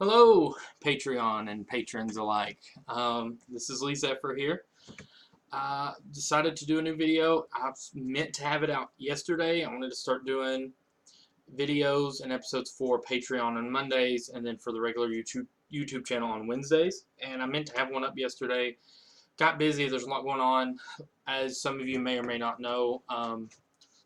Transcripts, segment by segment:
Hello, Patreon and patrons alike. This is Zephyr here. Decided to do a new video. I meant to have it out yesterday. I wanted to start doing videos and episodes for Patreon on Mondays and then for the regular YouTube channel on Wednesdays. And I meant to have one up yesterday. Got busy. There's a lot going on. As some of you may or may not know,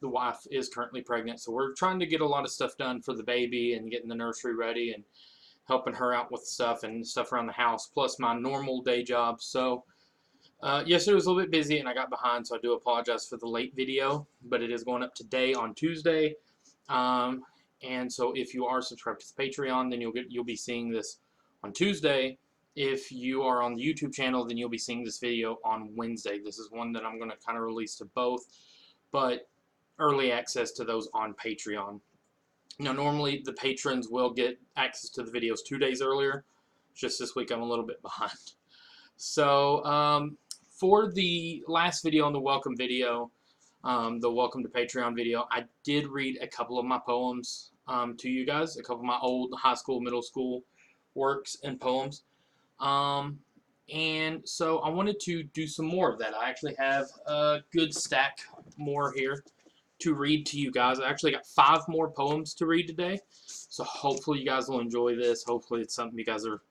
the wife is currently pregnant. So we're trying to get a lot of stuff done for the baby and getting the nursery ready and helping her out with stuff and stuff around the house, plus my normal day job. So yesterday was a little bit busy and I got behind, so I do apologize for the late video, but it is going up today on Tuesday. And so if you are subscribed to the Patreon, then you'll be seeing this on Tuesday. If you are on the YouTube channel, then you'll be seeing this video on Wednesday. This is one that I'm going to kind of release to both, but early access to those on Patreon. Now, normally the patrons will get access to the videos 2 days earlier. Just this week I'm a little bit behind. So for the last video on the welcome video, the welcome to Patreon video, I did read a couple of my poems to you guys, a couple of my old high school, middle school works and poems. And so I wanted to do some more of that. I actually have a good stack more here to read to you guys. I actually got 5 more poems to read today, so hopefully you guys will enjoy this. Hopefully it's something you guys are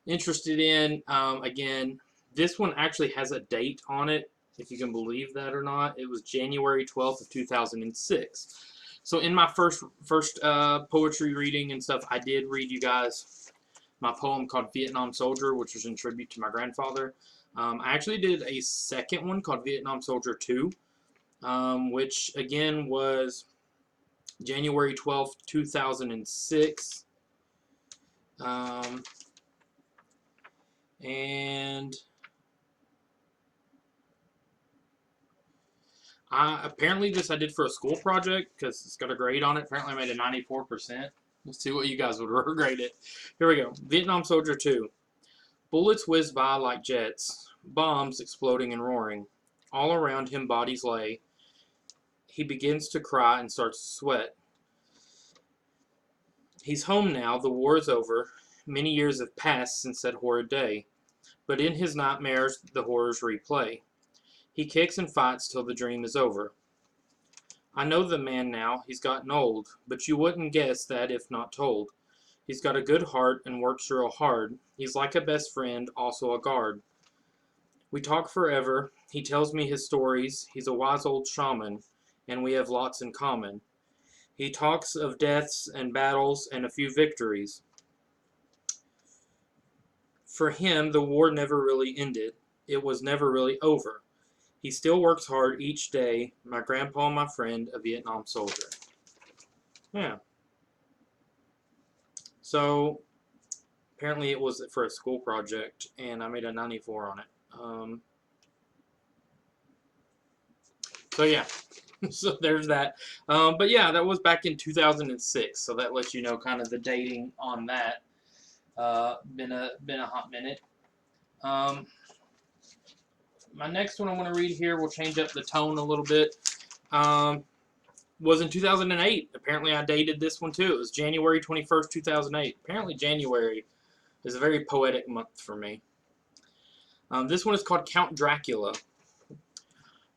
interested in. Again, this one actually has a date on it, if you can believe that or not. It was January 12th of 2006. So in my first poetry reading and stuff, I did read you guys my poem called Vietnam Soldier, which was in tribute to my grandfather. I actually did a second one called Vietnam Soldier 2. Which again was January 12th, 2006. And apparently this I did for a school project because it's got a grade on it. Apparently I made a 94%. Let's see what you guys would grade it. Here we go. Vietnam Soldier 2. Bullets whizzed by like jets, bombs exploding and roaring. All around him bodies lay. He begins to cry and starts to sweat. He's home now, the war is over. Many years have passed since that horrid day. But in his nightmares, the horrors replay. He kicks and fights till the dream is over. I know the man now, he's gotten old, but you wouldn't guess that if not told. He's got a good heart and works real hard. He's like a best friend, also a guard. We talk forever. He tells me his stories. He's a wise old shaman, and we have lots in common. He talks of deaths and battles and a few victories. For him, the war never really ended. It was never really over. He still works hard each day. My grandpa, my friend, a Vietnam soldier. Yeah. So, apparently it was for a school project, and I made a 94 on it. So, yeah. So there's that. But yeah, that was back in 2006. So that lets you know kind of the dating on that. Been a hot minute. My next one I want to read here will change up the tone a little bit. Was in 2008. Apparently I dated this one too. It was January 21st, 2008. Apparently January is a very poetic month for me. This one is called Count Dracula.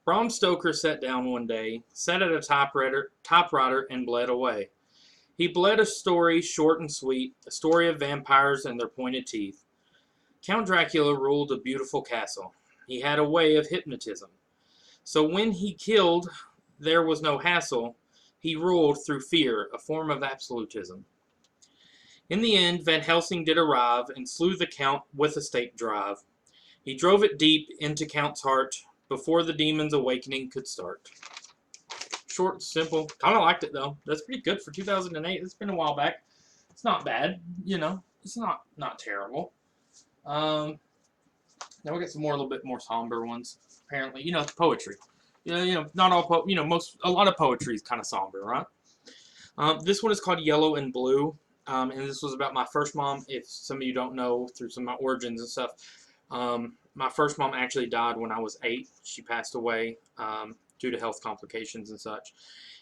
Bram Stoker sat down one day, sat at a typewriter, and bled away. He bled a story short and sweet, a story of vampires and their pointed teeth. Count Dracula ruled a beautiful castle. He had a way of hypnotism. So when he killed, there was no hassle. He ruled through fear, a form of absolutism. In the end, Van Helsing did arrive and slew the Count with a stake drive. He drove it deep into Count's heart, before the demon's awakening could start. Short, simple. Kind of liked it, though. That's pretty good for 2008. It's been a while back. It's not bad, you know. It's not terrible. Now we got some more, a little bit more somber ones. Apparently, you know, it's poetry. You know, not all a lot of poetry is kind of somber, right? This one is called Yellow and Blue, and this was about my first mom. If some of you don't know through some of my origins and stuff, my first mom actually died when I was 8. She passed away due to health complications and such.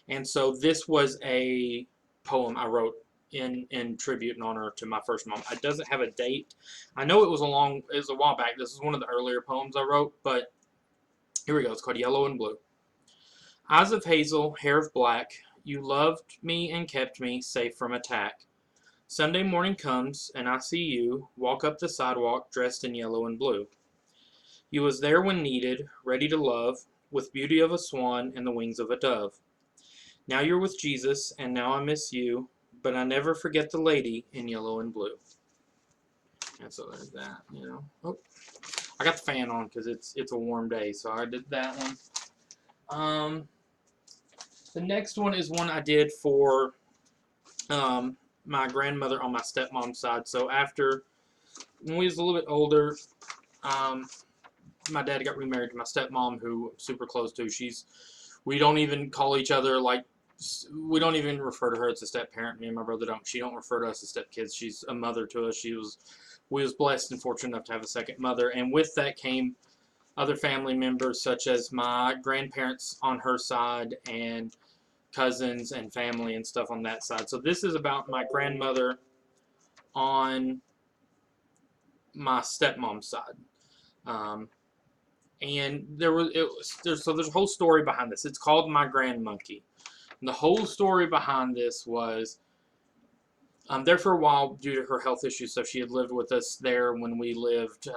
And so this was a poem I wrote in tribute and honor to my first mom. It doesn't have a date. I know it was a while back. This is one of the earlier poems I wrote, but here we go. It's called Yellow and Blue. Eyes of hazel, hair of black, you loved me and kept me safe from attack. Sunday morning comes, and I see you walk up the sidewalk dressed in yellow and blue. You was there when needed, ready to love, with beauty of a swan and the wings of a dove. Now you're with Jesus, and now I miss you, but I never forget the lady in yellow and blue. And so there's that, you know. Oh, I got the fan on because it's a warm day, so I did that one. The next one is one I did for my grandmother on my stepmom's side. So when we was a little bit older, my dad got remarried to my stepmom, who I'm super close to. We don't even call each other we don't even refer to her as a step parent. Me and my brother don't. She don't refer to us as step kids. She's a mother to us. We was blessed and fortunate enough to have a second mother, and with that came other family members such as my grandparents on her side and cousins and family and stuff on that side. So this is about my grandmother on my stepmom's side. And there's a whole story behind this. It's called My Grandmonkey. And the whole story behind this was there for a while due to her health issues. So she had lived with us there when we lived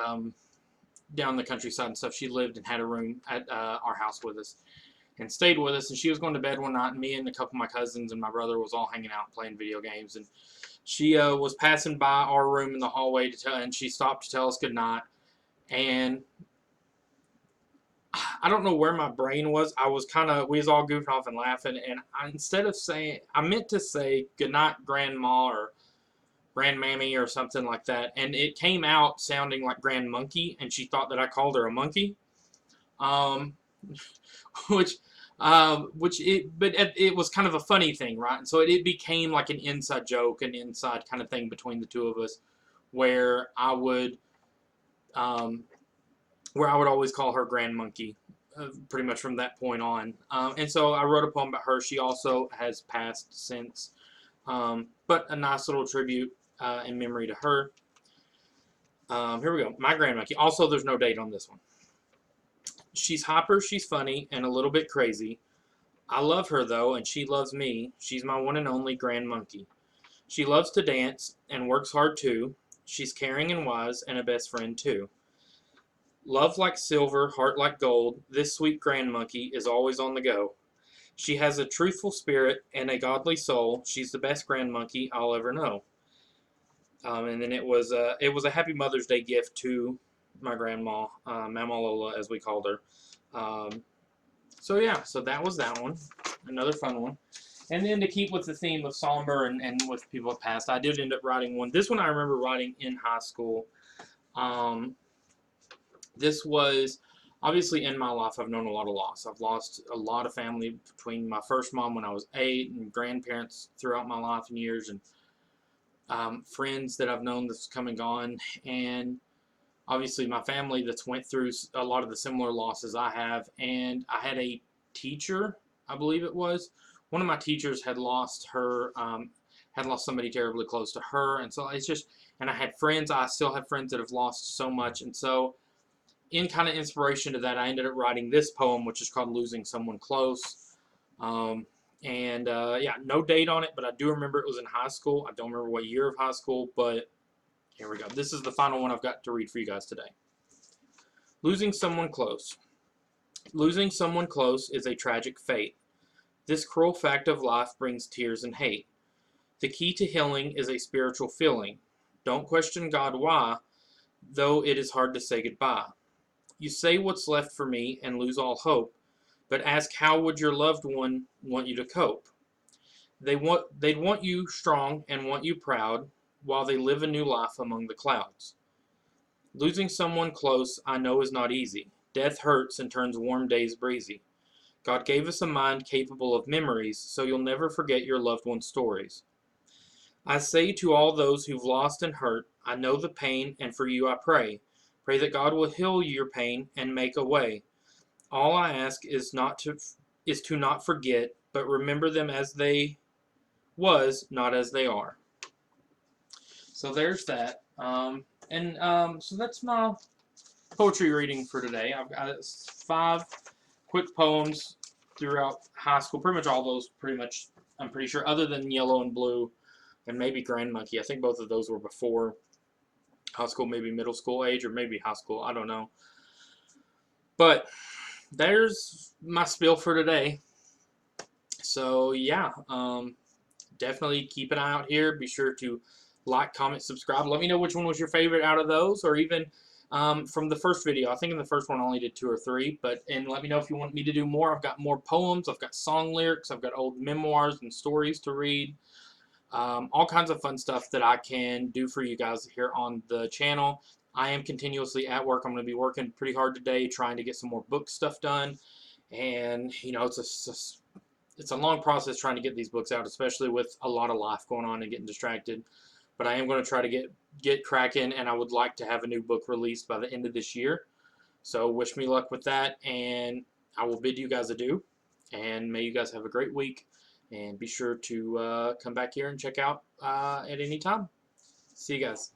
down the countryside and stuff. She lived and had a room at our house with us and stayed with us. And she was going to bed one night, and me and a couple of my cousins and my brother was all hanging out playing video games. And she was passing by our room in the hallway and she stopped to tell us goodnight. And I don't know where my brain was. We was all goofing off and laughing, and I meant to say goodnight, Grandma, or Grandmammy, or something like that, and it came out sounding like Grandmonkey, and she thought that I called her a monkey, but it was kind of a funny thing, right? And so it became like an inside joke, an inside kind of thing between the two of us, where I would always call her Grandmonkey, pretty much from that point on. And so I wrote a poem about her. She also has passed since, but a nice little tribute in memory to her. Here we go. My Grandmonkey. Also, there's no date on this one. She's hyper, she's funny, and a little bit crazy. I love her, though, and she loves me. She's my one and only Grandmonkey. She loves to dance and works hard, too. She's caring and wise and a best friend, too. Love like silver, heart like gold, this sweet Grandmonkey is always on the go. She has a truthful spirit and a godly soul. She's the best Grandmonkey I'll ever know. And then it was a Happy Mother's Day gift to my grandma, Mama Lola, as we called her. So yeah, so that was that one. Another fun one. And then to keep with the theme of somber and with people that passed, I did end up writing one. This one I remember writing in high school. This was, obviously in my life, I've known a lot of loss. I've lost a lot of family between my first mom when I was 8 and grandparents throughout my life and years, and friends that I've known that's come and gone, and obviously my family that's went through a lot of the similar losses I have. And I had a teacher, I believe it was, one of my teachers had lost somebody terribly close to her, and so it's just, and I still have friends that have lost so much, and so in kind of inspiration to that, I ended up writing this poem, which is called Losing Someone Close. Yeah, no date on it, but I do remember it was in high school. I don't remember what year of high school, but here we go. This is the final one I've got to read for you guys today. Losing someone close. Losing someone close is a tragic fate. This cruel fact of life brings tears and hate. The key to healing is a spiritual feeling. Don't question God why, though it is hard to say goodbye. You say what's left for me and lose all hope, but ask how would your loved one want you to cope? They'd want you strong and want you proud while they live a new life among the clouds. Losing someone close I know is not easy. Death hurts and turns warm days breezy. God gave us a mind capable of memories, so you'll never forget your loved one's stories. I say to all those who've lost and hurt, I know the pain, and for you I pray. Pray that God will heal your pain and make a way. All I ask is to not forget, but remember them as they was not as they are. So there's that. So that's my poetry reading for today. I've got 5 quick poems throughout high school. Pretty much all those, I'm pretty sure, other than Yellow and Blue and maybe Grandmonkey. I think both of those were before high school, maybe middle school age, or maybe high school. I don't know. But there's my spiel for today. So yeah, definitely keep an eye out here. Be sure to like, comment, subscribe. Let me know which one was your favorite out of those, or even from the first video. I think in the first one I only did 2 or 3, and let me know if you want me to do more. I've got more poems, I've got song lyrics, I've got old memoirs and stories to read. All kinds of fun stuff that I can do for you guys here on the channel. I am continuously at work. I'm going to be working pretty hard today trying to get some more book stuff done. And, you know, it's a long process trying to get these books out, especially with a lot of life going on and getting distracted. But I am going to try to get cracking, and I would like to have a new book released by the end of this year. So wish me luck with that, and I will bid you guys adieu. And may you guys have a great week. And be sure to come back here and check out at any time. See you guys.